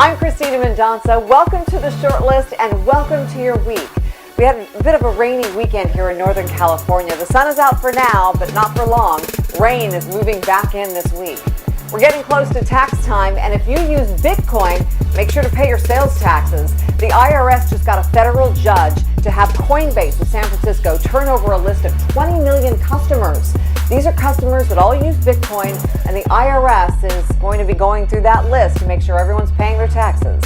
I'm Christina Mendonça. Welcome to the Short List and welcome to your week. We had a bit of a rainy weekend here in Northern California. The sun is out for now, but not for long. Rain is moving back in this week. We're getting close to tax time, and if you use Bitcoin, make sure to pay your sales taxes. The IRS just got a federal judge to have Coinbase of San Francisco turn over a list of 20 million customers. These are customers that all use Bitcoin, and the IRS is going to be going through that list to make sure everyone's paying their taxes.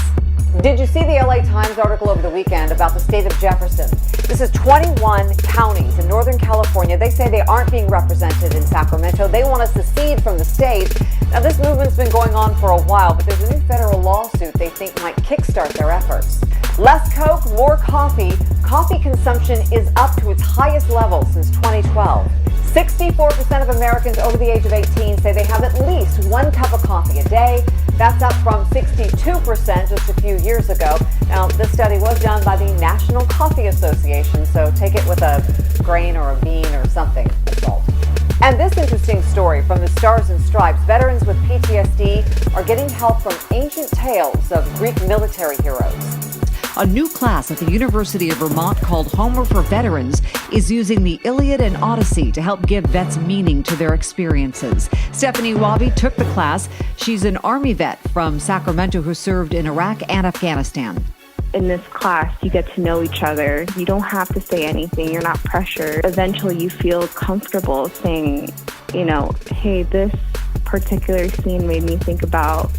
Did you see the LA Times article over the weekend about the state of Jefferson? This is 21 counties in Northern California. They say they aren't being represented in Sacramento. They want to secede from the state. Now, this movement's been going on for a while, but there's a new federal lawsuit they think might kickstart their efforts. Less Coke, more coffee. Coffee consumption is up to its highest level since 2012. 64% of Americans over the age of 18 say they have at least one cup of coffee a day. That's up from 62% just a few years ago. Now, this study was done by the National Coffee Association, so take it with a grain or a bean or something of salt. And this interesting story from the Stars and Stripes. Veterans with PTSD are getting help from ancient tales of Greek military heroes. A new class at the University of Vermont called Homer for Veterans is using the Iliad and Odyssey to help give vets meaning to their experiences. Stephanie Wabi took the class. She's an Army vet from Sacramento who served in Iraq and Afghanistan. In this class, you get to know each other. You don't have to say anything. You're not pressured. Eventually, you feel comfortable saying, hey, this particular scene made me think about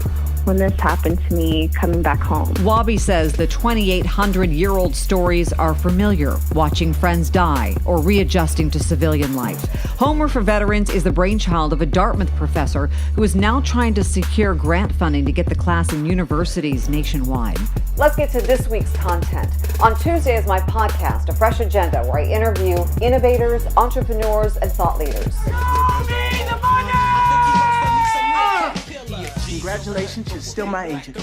when this happened to me coming back home. Wabi says the 2,800-year-old stories are familiar, watching friends die or readjusting to civilian life. Homer for Veterans is the brainchild of a Dartmouth professor who is now trying to secure grant funding to get the class in universities nationwide. Let's get to this week's content. On Tuesday is my podcast, A Fresh Agenda, where I interview innovators, entrepreneurs, and thought leaders. Congratulations, you're still my agent.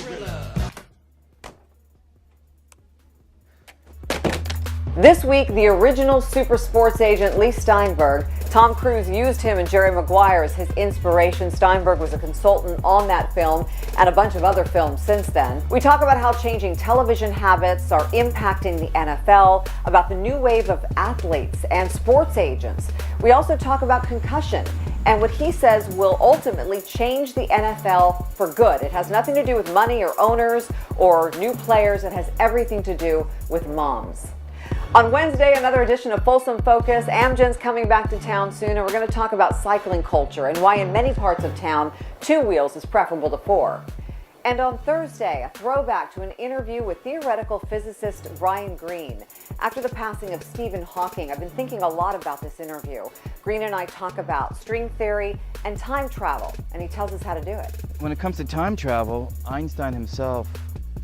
This week, the original super sports agent, Lee Steinberg. Tom Cruise used him in Jerry Maguire as his inspiration. Steinberg was a consultant on that film and a bunch of other films since then. We talk about how changing television habits are impacting the NFL, about the new wave of athletes and sports agents. We also talk about concussion and what he says will ultimately change the NFL for good. It has nothing to do with money or owners or new players. It has everything to do with moms. On Wednesday, another edition of Folsom Focus. Amgen's coming back to town soon, and we're going to talk about cycling culture and why in many parts of town, 2 wheels is preferable to 4. And on Thursday, a throwback to an interview with theoretical physicist Brian Greene. After the passing of Stephen Hawking, I've been thinking a lot about this interview. Greene and I talk about string theory and time travel, and he tells us how to do it. When it comes to time travel, Einstein himself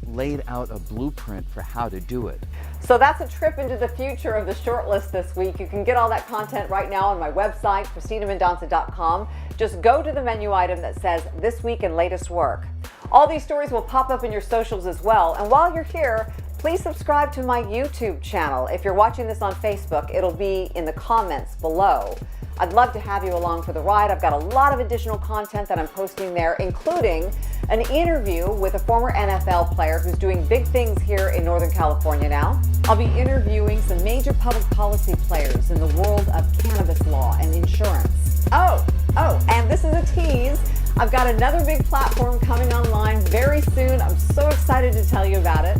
laid out a blueprint for how to do it. So that's a trip into the future of the Shortlist this week. You can get all that content right now on my website, ChristinaMendonça.com. Just go to the menu item that says This Week in Latest Work. All these stories will pop up in your socials as well. And while you're here, please subscribe to my YouTube channel. If you're watching this on Facebook, it'll be in the comments below. I'd love to have you along for the ride. I've got a lot of additional content that I'm posting there, including an interview with a former NFL player who's doing big things here in Northern California now. I'll be interviewing some major public policy players in the world of cannabis law and insurance. Oh, and this is a tease. I've got another big platform coming online very soon. I'm so excited to tell you about it.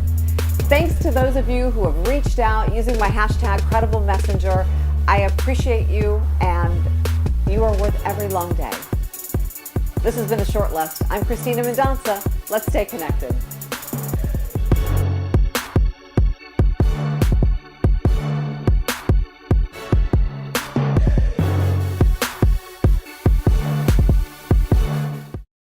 Thanks to those of you who have reached out using my hashtag #CredibleMessenger. I appreciate you, and you are worth every long day. This has been The Short List. I'm Christina Mendonça. Let's stay connected.